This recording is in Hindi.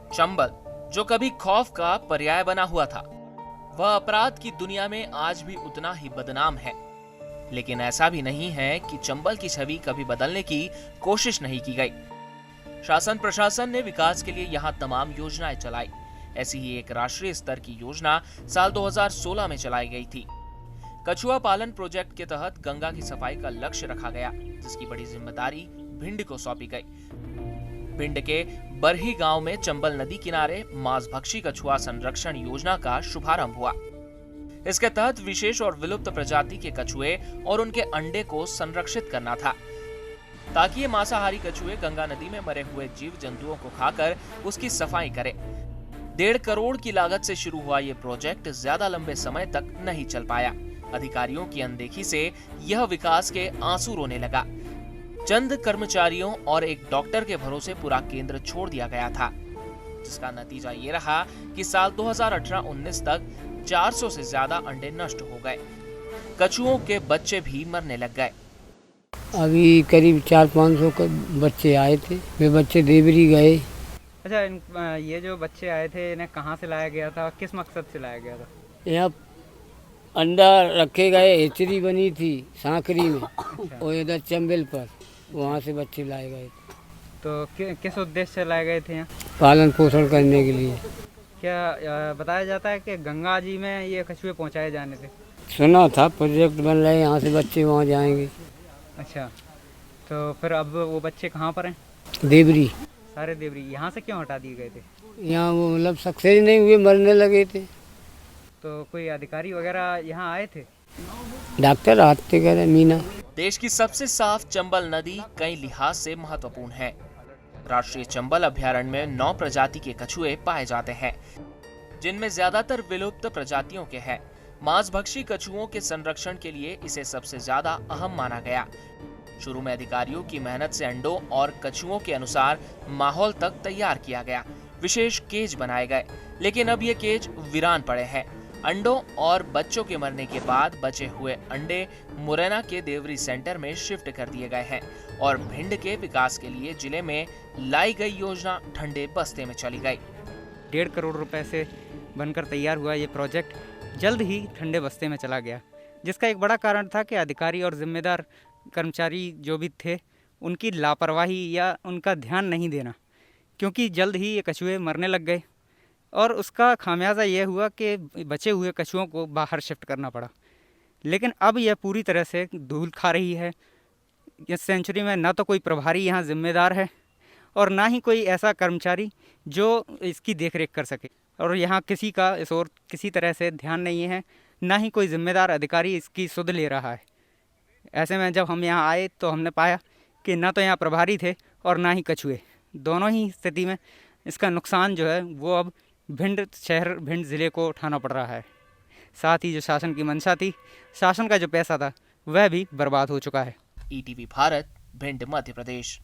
चंबल, जो कभी खौफ का पर्याय बना हुआ था, वह अपराध की दुनिया में आज भी उतना ही बदनाम है। लेकिन ऐसा भी नहीं है कि चंबल की छवि कभी बदलने की कोशिश नहीं की गई। शासन प्रशासन ने विकास के लिए यहाँ तमाम योजनाएं चलाई। ऐसी ही एक राष्ट्रीय स्तर की योजना साल 2016 में चलाई गई थी। कछुआ पालन प्रोजेक्ट के तहत गंगा की सफाई का लक्ष्य रखा गया, जिसकी बड़ी जिम्मेदारी भिंड को सौंपी गई। भिंड के बरही गांव में चंबल नदी किनारे मांसभक्षी कछुआ संरक्षण योजना का शुभारंभ हुआ। इसके तहत विशेष और विलुप्त प्रजाति के कछुए और उनके अंडे को संरक्षित करना था, ताकि ये मांसाहारी कछुए गंगा नदी में मरे हुए जीव जंतुओं को खाकर उसकी सफाई करें। 1.5 करोड़ की लागत से शुरू हुआ ये प्रोजेक्ट ज्यादा लंबे समय तक नहीं चल पाया। अधिकारियों की अनदेखी से यह विकास के आंसू रोने लगा। चंद कर्मचारियों और एक डॉक्टर के भरोसे पूरा केंद्र छोड़ दिया गया था, जिसका नतीजा ये रहा कि साल 2018-19 तक 400 से ज्यादा अंडे नष्ट हो गए। कछुओं के बच्चे भी मरने लग गए। अभी करीब 400-500 बच्चे आए थे। वे बच्चे देवरी गए। अच्छा, ये जो बच्चे आए थे इन्हें कहाँ से लाया गया था, किस मकसद से लाया गया था? यहाँ अंडा रखे गए, हेचरी बनी थी सांकरी में। अच्छा। और इधर चंबल पर, वहाँ से बच्चे लाए गए थे। तो किस उद्देश्य से लाए गए थे यहाँ? पालन पोषण करने के लिए। क्या बताया जाता है कि गंगा जी में ये कछुए पहुँचाए जाने थे? सुना था प्रोजेक्ट बन रहे, यहाँ से बच्चे वहाँ जाएंगे। अच्छा, तो फिर अब वो बच्चे कहाँ पर हैं? देवरी। सारे देवरी यहाँ से क्यों हटा दिए गए थे? यहाँ वो मतलब सक्सेस नहीं हुए, मरने लगे थे। तो कोई अधिकारी वगैरह यहाँ आए थे? डॉक्टर आते कह रहे मीना। देश की सबसे साफ चंबल नदी कई लिहाज से महत्वपूर्ण है। राष्ट्रीय चंबल अभयारण्य में 9 प्रजाति के कछुए पाए जाते हैं, जिनमें ज्यादातर विलुप्त प्रजातियों के हैं। मांसभक्षी कछुओं के संरक्षण के लिए इसे सबसे ज्यादा अहम माना गया। शुरू में अधिकारियों की मेहनत से अंडों और कछुओं के अनुसार माहौल तक तैयार किया गया। विशेष केज बनाए गए, लेकिन अब ये केज वीरान पड़े हैं। अंडों और बच्चों के मरने के बाद बचे हुए अंडे मुरैना के देवरी सेंटर में शिफ्ट कर दिए गए हैं और भिंड के विकास के लिए जिले में लाई गई योजना ठंडे बस्ते में चली गई। 1.5 करोड़ रुपए से बनकर तैयार हुआ ये प्रोजेक्ट जल्द ही ठंडे बस्ते में चला गया, जिसका एक बड़ा कारण था कि अधिकारी और जिम्मेदार कर्मचारी जो भी थे, उनकी लापरवाही या उनका ध्यान नहीं देना, क्योंकि जल्द ही ये कछुए मरने लग गए और उसका खामियाजा ये हुआ कि बचे हुए कछुओं को बाहर शिफ्ट करना पड़ा। लेकिन अब यह पूरी तरह से धूल खा रही है। इस सेंचुरी में न तो कोई प्रभारी यहाँ जिम्मेदार है और ना ही कोई ऐसा कर्मचारी जो इसकी देखरेख कर सके, और यहाँ किसी का इस ओर किसी तरह से ध्यान नहीं है, ना ही कोई जिम्मेदार अधिकारी इसकी सुध ले रहा है। ऐसे में जब हम यहाँ आए तो हमने पाया कि ना तो यहाँ प्रभारी थे और ना ही कछुए। दोनों ही स्थिति में इसका नुकसान जो है वो अब भिंड शहर, भिंड ज़िले को उठाना पड़ रहा है। साथ ही जो शासन की मंशा थी, शासन का जो पैसा था, वह भी बर्बाद हो चुका है। ईटीवी भारत, भिंड, मध्य प्रदेश।